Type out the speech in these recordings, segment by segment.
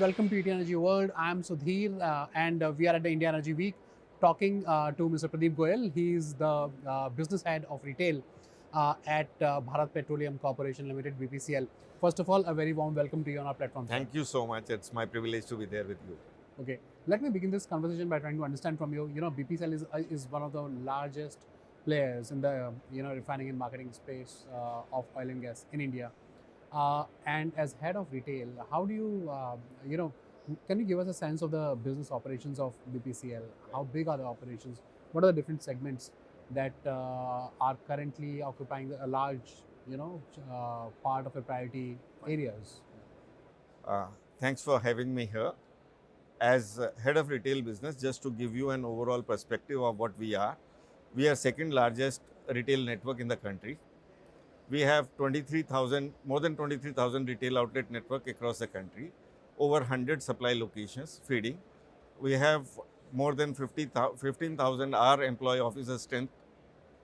welcome to ET Energy World. I'm Sudhir and we are at the India Energy Week talking to Mr. Pardeep Goyal. He is the business head of retail at Bharat Petroleum Corporation Limited, BPCL. First of all, a very warm welcome to you on our platform, sir. Thank you so much. It's my privilege to be there with you. Okay, let me begin this conversation by trying to understand from you. You know, BPCL is one of the largest players in the refining and marketing space of oil and gas in India. And as head of retail, how do you, can you give us a sense of the business operations of BPCL? How big are the operations? What are the different segments that are currently occupying a large, part of the priority areas? Uh, Thanks for having me here. As head of retail business, just to give you an overall perspective of what we are second largest retail network in the country. We have more than 23,000 retail outlet network across the country, over 100 supply locations feeding. We have more than 15,000 our employee officer strength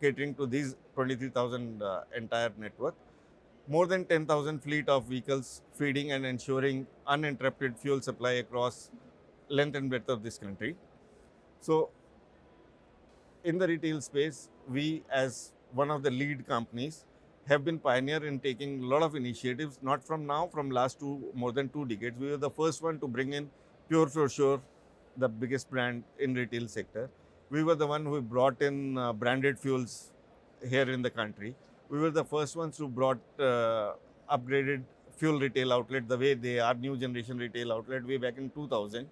catering to these 23,000 entire network. More than 10,000 fleet of vehicles feeding and ensuring uninterrupted fuel supply across length and breadth of this country. So, in the retail space, we as one of the lead companies have been pioneer in taking a lot of initiatives, not from now, from last more than 2 decades. We were the first one to bring in Pure for Sure, the biggest brand in retail sector. We were the one who brought in branded fuels here in the country. We were the first ones who brought upgraded fuel retail outlet the way they are, new generation retail outlet way back in 2000.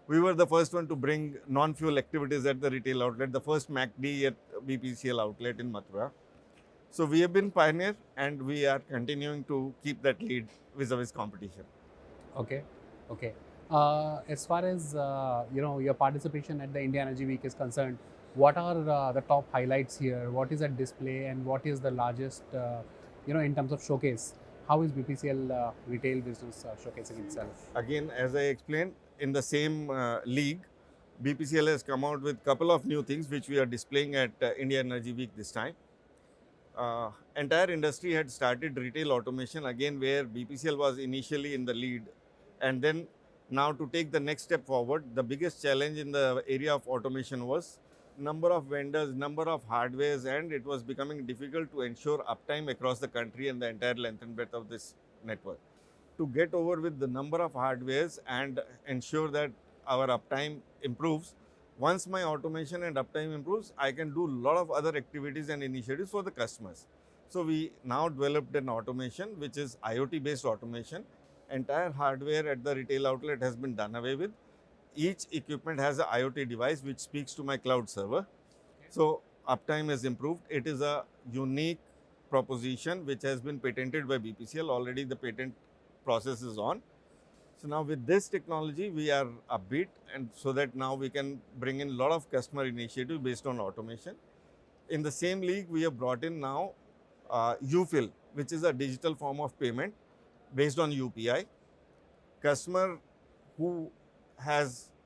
We were the first one to bring non-fuel activities at the retail outlet, the first MACD at BPCL outlet in Mathura. So we have been pioneer and we are continuing to keep that lead vis-a-vis competition. Okay, okay. As far as your participation at the India Energy Week is concerned, what are the top highlights here? What is at display, and what is the largest, in terms of showcase? How is BPCL retail business showcasing itself? Again, as I explained, in the same league, BPCL has come out with a couple of new things which we are displaying at India Energy Week this time. Entire industry had started retail automation again, where BPCL was initially in the lead, and then now to take the next step forward, the biggest challenge in the area of automation was number of vendors, number of hardwares, and it was becoming difficult to ensure uptime across the country and the entire length and breadth of this network. To get over with the number of hardwares and ensure that our uptime improves, once my automation and uptime improves, I can do a lot of other activities and initiatives for the customers. So we now developed an automation which is IoT based automation. Entire hardware at the retail outlet has been done away with. Each equipment has an IoT device which speaks to my cloud server. So uptime is improved. It is a unique proposition which has been patented by BPCL. Already the patent process is on. So now with this technology, we are upbeat, and so that now we can bring in a lot of customer initiative based on automation. In the same league, we have brought in now UFill, which is a digital form of payment based on UPI. Customer who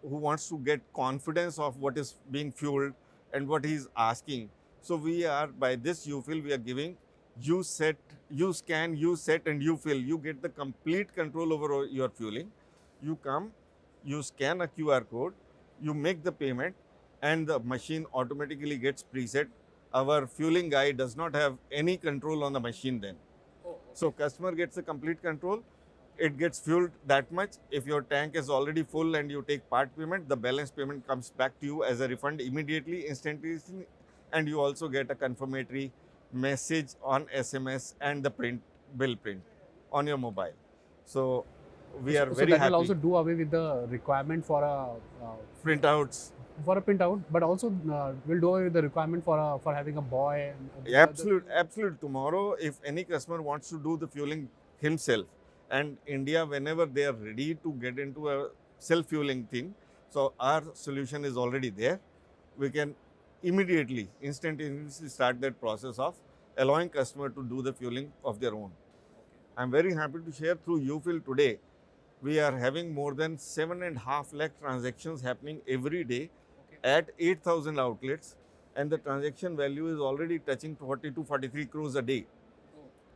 wants to get confidence of what is being fueled and what he is asking. So we are, by this UFill, we are giving you scan, you set, and you fill. You get the complete control over your fueling. You come, you scan a QR code, you make the payment, and the machine automatically gets preset. Our fueling guy does not have any control on the machine then. Oh, okay. So customer gets a complete control. It gets fueled that much. If your tank is already full and you take part payment, the balance payment comes back to you as a refund immediately, instantaneously, and you also get a confirmatory message on SMS and the bill print on your mobile. So we are very that happy. will also do away with the requirement for a Printouts. For a printout, but also will do away with the requirement for having a boy. Absolute. Tomorrow, if any customer wants to do the fueling himself, and India, whenever they are ready to get into a self-fueling thing, so our solution is already there. We can immediately, instantaneously start that process of allowing customer to do the fueling of their own. I'm very happy to share through UFill today, we are having more than 7.5 lakh transactions happening every day at 8,000 outlets, and the transaction value is already touching 40 to 43 crores a day.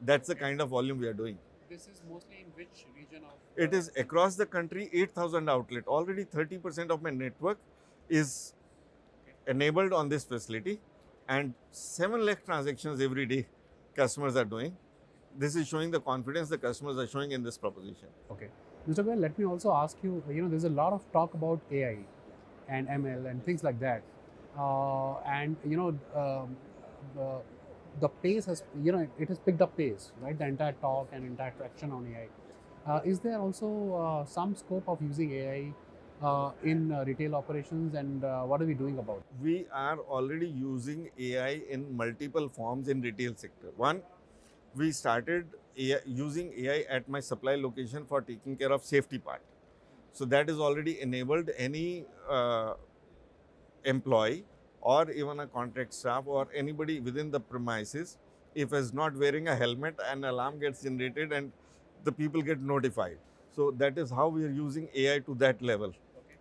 That's the kind of volume we are doing. this is mostly in which region of? It is across the country, 8,000 outlet. Already 30% of my network is enabled on this facility, and 7 lakh transactions every day customers are doing. This is showing the confidence the customers are showing in this proposition. Okay. Mr. Goyal, let me also ask you, there's a lot of talk about AI and ML and things like that. And, the pace has, it has picked up pace, right? The entire talk and entire traction on AI. Is there also some scope of using AI in retail operations, and what are we doing about it? We are already using AI in multiple forms in retail sector. One, we started using AI at my supply location for taking care of safety part. So that is already enabled any employee or even a contract staff or anybody within the premises, if is not wearing a helmet, an alarm gets generated and the people get notified. So that is how we are using AI to that level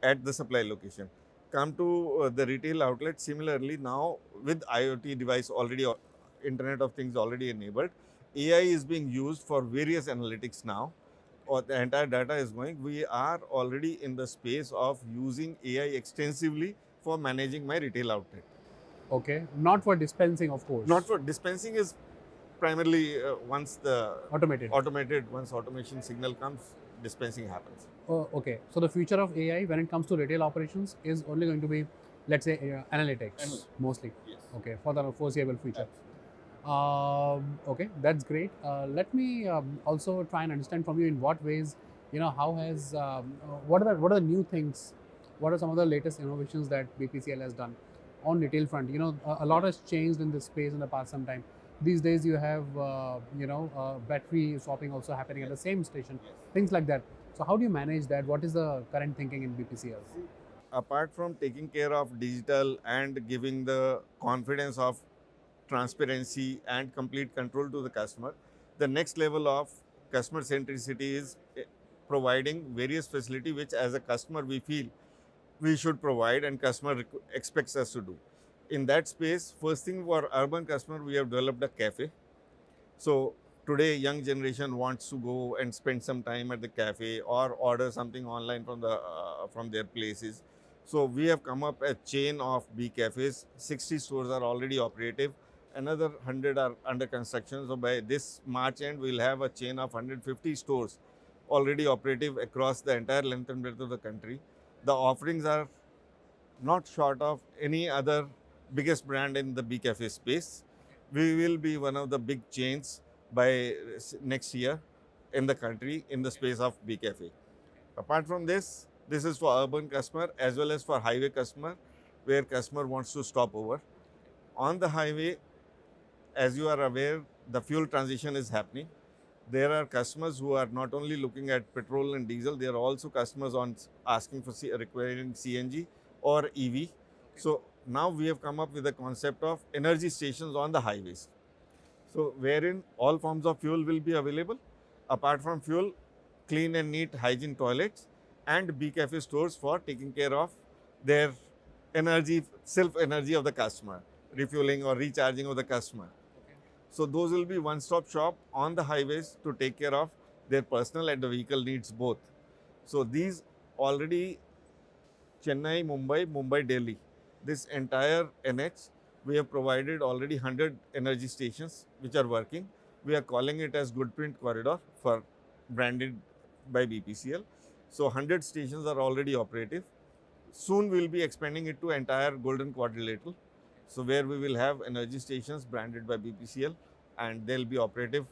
at the supply location. Come to the retail outlet, similarly now with IoT device already, Internet of Things already enabled, AI is being used for various analytics now, or the entire data is going. We are already in the space of using AI extensively for managing my retail outlet. Okay, not for dispensing, of course. Not for dispensing is primarily once the automated. once automation signal comes, dispensing happens. Oh, okay. So the future of AI when it comes to retail operations is only going to be, let's say, analytics mostly. Yes. Okay, for the foreseeable future. Okay, that's great. Let me also try and understand from you in what ways, how has what are the new things, what are some of the latest innovations that BPCL has done on retail front? A lot has changed in this space in the past some time. These days you have battery swapping also happening at the same station, things like that. So how do you manage that? What is the current thinking in BPCL? Apart from taking care of digital and giving the confidence of transparency and complete control to the customer, the next level of customer centricity is providing various facility which as a customer we feel we should provide and customer expects us to do. In that space, first thing for urban customer, we have developed a cafe. So today young generation wants to go and spend some time at the cafe or order something online from their places. So we have come up a chain of B cafes. 60 stores are already operative. Another 100 are under construction. So by this March end, we'll have a chain of 150 stores already operative across the entire length and breadth of the country. The offerings are not short of any other biggest brand in the B cafe space. We will be one of the big chains by next year in the country in the space of B cafe. Apart from this, this is for urban customer as well as for highway customer, where customer wants to stop over. On the highway, as you are aware, the fuel transition is happening. There are customers who are not only looking at petrol and diesel, there are also customers on asking for requiring CNG or EV. So now we have come up with a concept of energy stations on the highways. So wherein all forms of fuel will be available. Apart from fuel, clean and neat hygiene toilets and B cafe stores for taking care of their energy, self energy of the customer, refueling or recharging of the customer. So those will be one-stop shop on the highways to take care of their personal and the vehicle needs both. So these already Chennai, Mumbai, Delhi, this entire NH, we have provided already 100 energy stations which are working. We are calling it as Good Print Corridor for branded by BPCL. So 100 stations are already operative. Soon we will be expanding it to entire Golden Quadrilateral. So where we will have energy stations branded by BPCL and they'll be operative,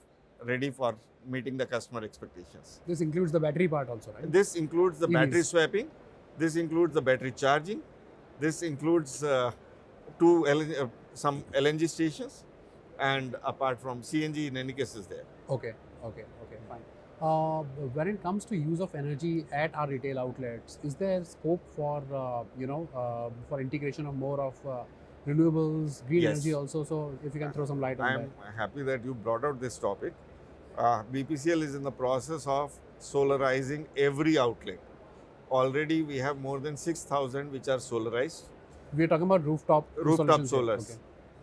ready for meeting the customer expectations. This includes the battery part also, right? This includes the EVs. Battery swapping. This includes the battery charging. This includes some LNG stations, and apart from CNG, in any case, is there. Okay, fine. When it comes to use of energy at our retail outlets, is there scope for for integration of more of renewables, green Yes. energy also? So if you can throw some light on I am that. happy that you brought out this topic. BPCL is in the process of solarizing every outlet. Already we have more than 6,000 which are solarized. We are talking about rooftop installations here. Solars,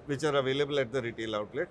which are available at the retail outlet.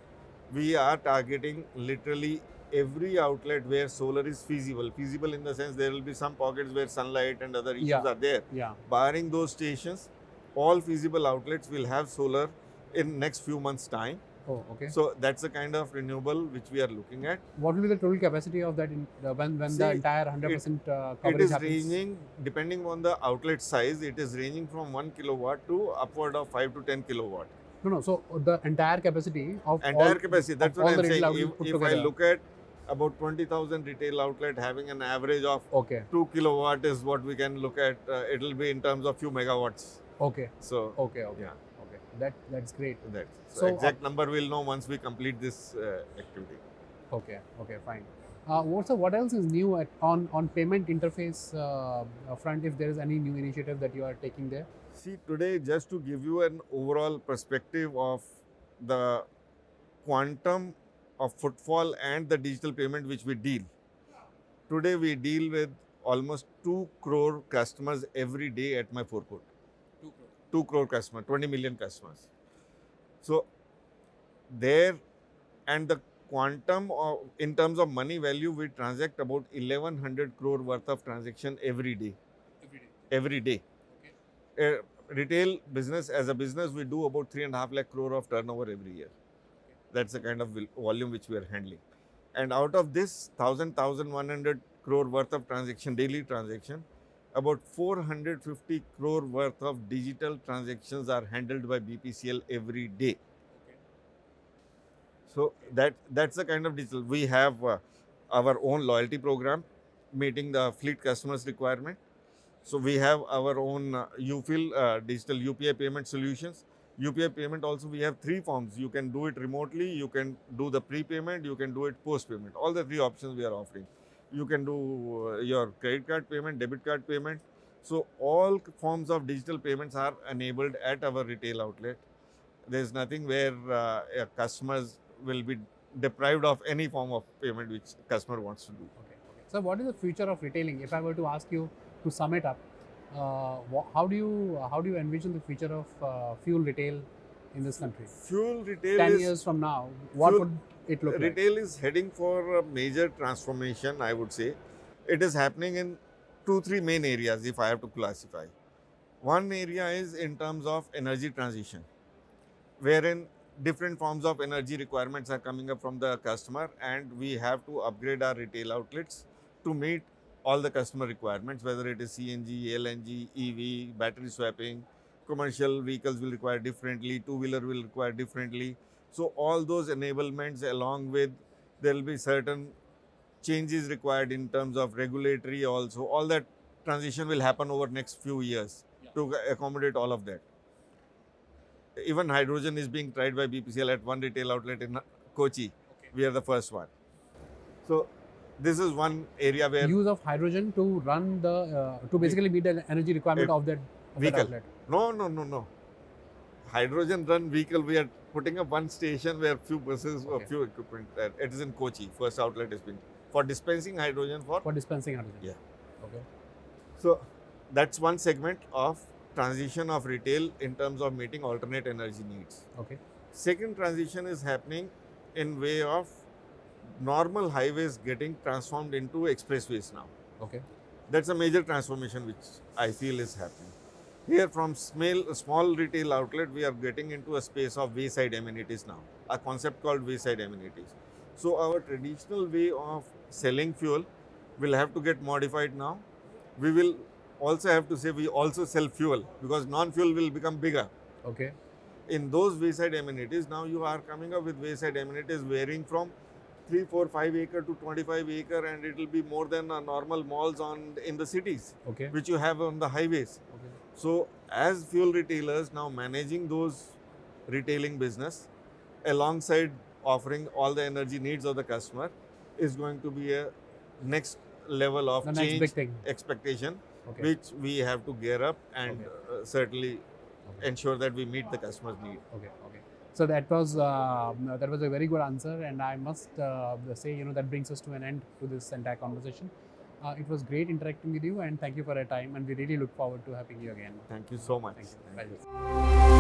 We are targeting literally every outlet where solar is feasible. Feasible in the sense there will be some pockets where sunlight and other issues Yeah. are there. Yeah. Barring those stations, all feasible outlets will have solar in next few months' time. Oh, okay. So that's the kind of renewable which we are looking at. What will be the total capacity of that when See, the entire 100% It coverage is happens? ranging, depending on the outlet size, it is ranging from 1 kilowatt to upward of 5 to 10 kilowatt. No. So the entire capacity of Entire all, capacity, that's of what all I'm the retail saying. outlets put If I together. look at about 20,000 retail outlet having an average of Okay. 2 kilowatt is what we can look at. It will be in terms of few megawatts. Okay. So, Okay. yeah, Okay. That's great. so exact number we'll know once we complete this activity. Okay. Fine. What else is new on payment interface front? If there is any new initiative that you are taking there? See, today, just to give you an overall perspective of the quantum of footfall and the digital payment which we deal. Today, we deal with almost 2 crore customers every day at my forecourt. 2 crore customers, 20 million customers. So, there and the quantum of, in terms of money value, we transact about 1100 crore worth of transaction every day. Every day. Okay. Retail business, as a business, we do about 3.5 lakh crore of turnover every year. That's the kind of volume which we are handling. And out of this 1,100 crore worth of transaction, daily transaction, about 450 crore worth of digital transactions are handled by BPCL every day. Okay. So that's the kind of digital. We have our own loyalty program meeting the fleet customers' requirement. So we have our own UFIL digital UPI payment solutions. UPI payment also we have 3 forms. You can do it remotely, you can do the prepayment, you can do it post-payment. All the 3 options we are offering. You can do your credit card payment, debit card payment. So all forms of digital payments are enabled at our retail outlet. There is nothing where customers will be deprived of any form of payment which customer wants to do. Okay. So what is the future of retailing? If I were to ask you to sum it up, how do you envision the future of fuel retail in this country? Fuel retail 10 years from now, what would it look like? Retail is heading for a major transformation, I would say. It is happening in 2-3 main areas if I have to classify. One area is in terms of energy transition, wherein different forms of energy requirements are coming up from the customer, and we have to upgrade our retail outlets to meet all the customer requirements, whether it is CNG, LNG, EV, battery swapping. Commercial vehicles will require differently, two-wheeler will require differently. So all those enablements, along with there will be certain changes required in terms of regulatory also. All that transition will happen over next few years to accommodate all of that. Even hydrogen is being tried by BPCL at one retail outlet in Kochi. Okay. We are the first one. So this is one area where use of hydrogen to run the to basically meet the energy requirement of that outlet. No. Hydrogen run vehicle. We are putting up one station where few buses or few equipment. It is in Kochi. First outlet has been for dispensing hydrogen for dispensing hydrogen. Yeah. Okay. So that's one segment of transition of retail in terms of meeting alternate energy needs. Okay. Second transition is happening in way of normal highways getting transformed into expressways now. Okay. That's a major transformation which I feel is happening. Here from small retail outlet, we are getting into a space of wayside amenities now, a concept called wayside amenities. So our traditional way of selling fuel will have to get modified now. We will also have to say we also sell fuel because non-fuel will become bigger. Okay. In those wayside amenities, now you are coming up with wayside amenities varying from 3, 4, 5 acre to 25 acre, and it will be more than normal malls in the cities, okay, which you have on the highways. Okay. So as fuel retailers now managing those retailing business alongside offering all the energy needs of the customer is going to be a next level of change big thing. expectation, okay, which we have to gear up and certainly ensure that we meet the customer's need. Okay. So that was a very good answer, and I must say, that brings us to an end to this entire conversation. It was great interacting with you, and thank you for your time, and we really look forward to having you again. Thank you so much. Thank you.